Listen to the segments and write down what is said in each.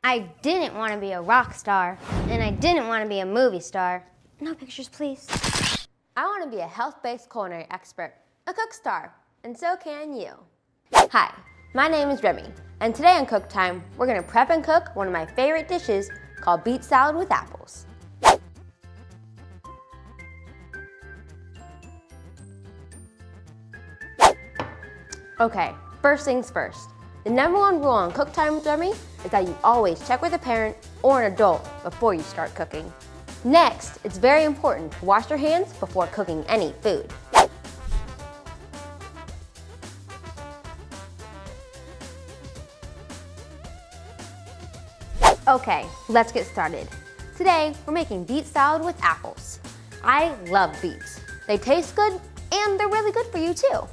I didn't want to be a rock star, and I didn't want to be a movie star. No pictures, please. I want to be a health-based culinary expert, a cook star, and so can you. Hi, my name is Remy, and today on Cook Time, we're going to prep and cook one of my favorite dishes called beet salad with apples. Okay, first things first. The #1 rule on Cook Time with Remy is that you always check with a parent or an adult before you start cooking. Next, it's very important to wash your hands before cooking any food. Okay, let's get started. Today, we're making beet salad with apples. I love beets. They taste good, and they're really good for you too.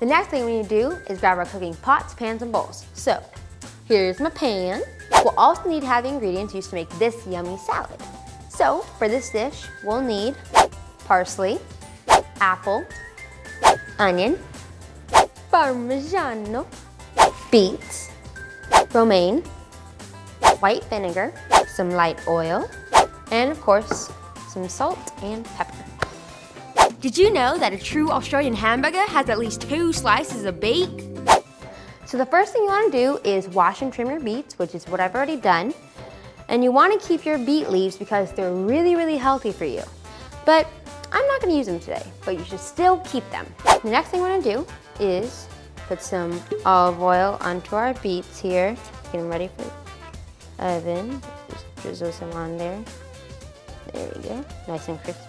The next thing we need to do is grab our cooking pots, pans, and bowls. So, here's my pan. We'll also need to have the ingredients used to make this yummy salad. So, for this dish, we'll need parsley, apple, onion, parmigiano, beets, romaine, white vinegar, some light oil, and of course, some salt and pepper. Did you know that a true Australian hamburger has at least 2 slices of beet? So the first thing you want to do is wash and trim your beets, which is what I've already done. And you want to keep your beet leaves because they're really, really healthy for you. But I'm not going to use them today, but you should still keep them. The next thing we're going to do is put some olive oil onto our beets here. Get them ready for the oven. Just drizzle some on there. There we go, nice and crispy.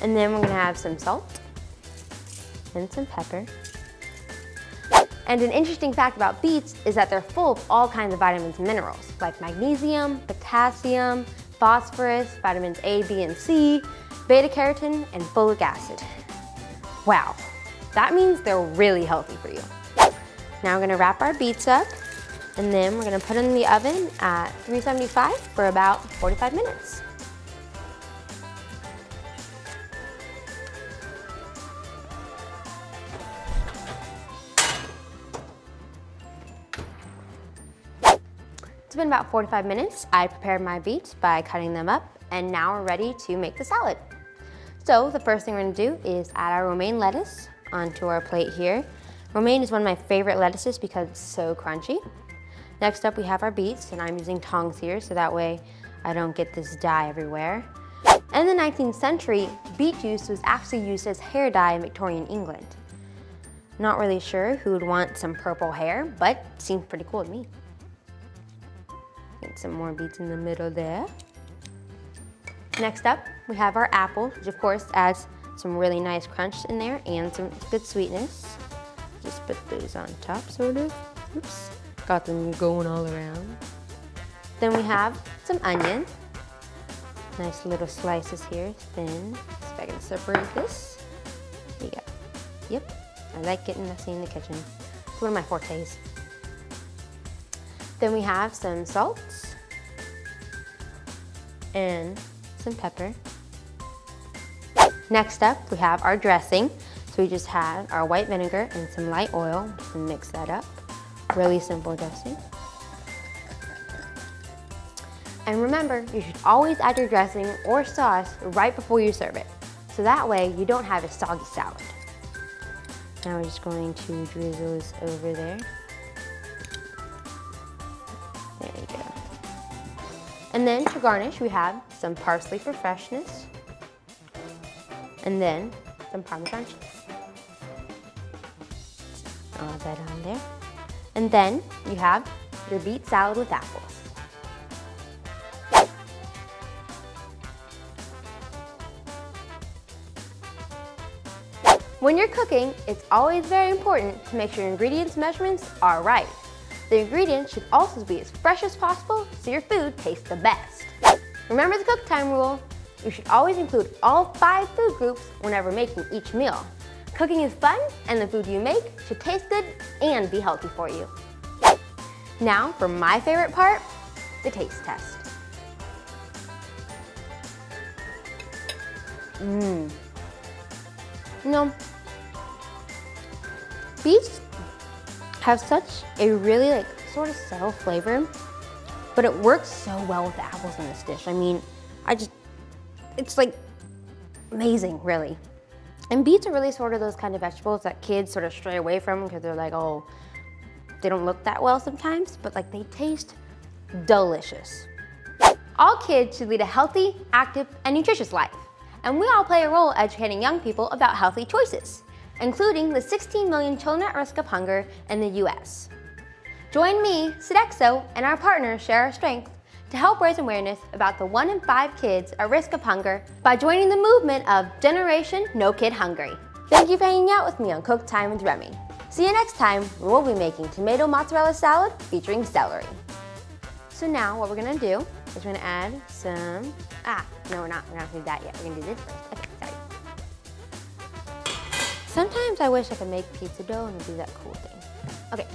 And then we're gonna have some salt and some pepper. And an interesting fact about beets is that they're full of all kinds of vitamins and minerals, like magnesium, potassium, phosphorus, vitamins A, B, and C, beta-carotene, and folic acid. Wow, that means they're really healthy for you. Now we're gonna wrap our beets up, and then we're gonna put them in the oven at 375 for about 45 minutes. It's been about 45 minutes. I prepared my beets by cutting them up, and now we're ready to make the salad. So the first thing we're gonna do is add our romaine lettuce onto our plate here. Romaine is one of my favorite lettuces because it's so crunchy. Next up we have our beets, and I'm using tongs here so that way I don't get this dye everywhere. In the 19th century, beet juice was actually used as hair dye in Victorian England. Not really sure who would want some purple hair, but it seems pretty cool to me. Get some more beets in the middle there. Next up, we have our apples, which of course adds some really nice crunch in there and some good sweetness. Just put those on top, sort of. Oops, got them going all around. Then we have some onion. Nice little slices here, thin. See if I can separate this. There you go. Yep, I like getting messy in the kitchen. It's one of my fortes. Then we have some salt and some pepper. Next up, we have our dressing. So we just have our white vinegar and some light oil. Just mix that up. Really simple dressing. And remember, you should always add your dressing or sauce right before you serve it. So that way you don't have a soggy salad. Now we're just going to drizzle this over there. There you go. And then to garnish, we have some parsley for freshness. And then some Parmesan cheese. All that on there. And then you have your beet salad with apples. When you're cooking, it's always very important to make sure your ingredients measurements are right. The ingredients should also be as fresh as possible so your food tastes the best. Remember the cook time rule. You should always include all 5 food groups whenever making each meal. Cooking is fun, and the food you make should taste good and be healthy for you. Now for my favorite part, the taste test. Beets have such a really sort of subtle flavor, but it works so well with the apples in this dish. I mean, it's like amazing, really. And beets are really sort of those kind of vegetables that kids sort of stray away from because they're like, oh, they don't look that well sometimes, but like they taste delicious. All kids should lead a healthy, active, and nutritious life. And we all play a role educating young people about healthy choices, including the 16 million children at risk of hunger in the US. Join me, Sodexo, and our partners Share Our Strength to help raise awareness about the 1 in 5 kids at risk of hunger by joining the movement of Generation No Kid Hungry. Thank you for hanging out with me on Cook Time with Remy. See you next time when we'll be making tomato mozzarella salad featuring celery. So now what we're gonna do is we're gonna add some, no we're not gonna do that yet. We're gonna do this first. Okay, sorry. Sometimes I wish I could make pizza dough and do that cool thing. Okay.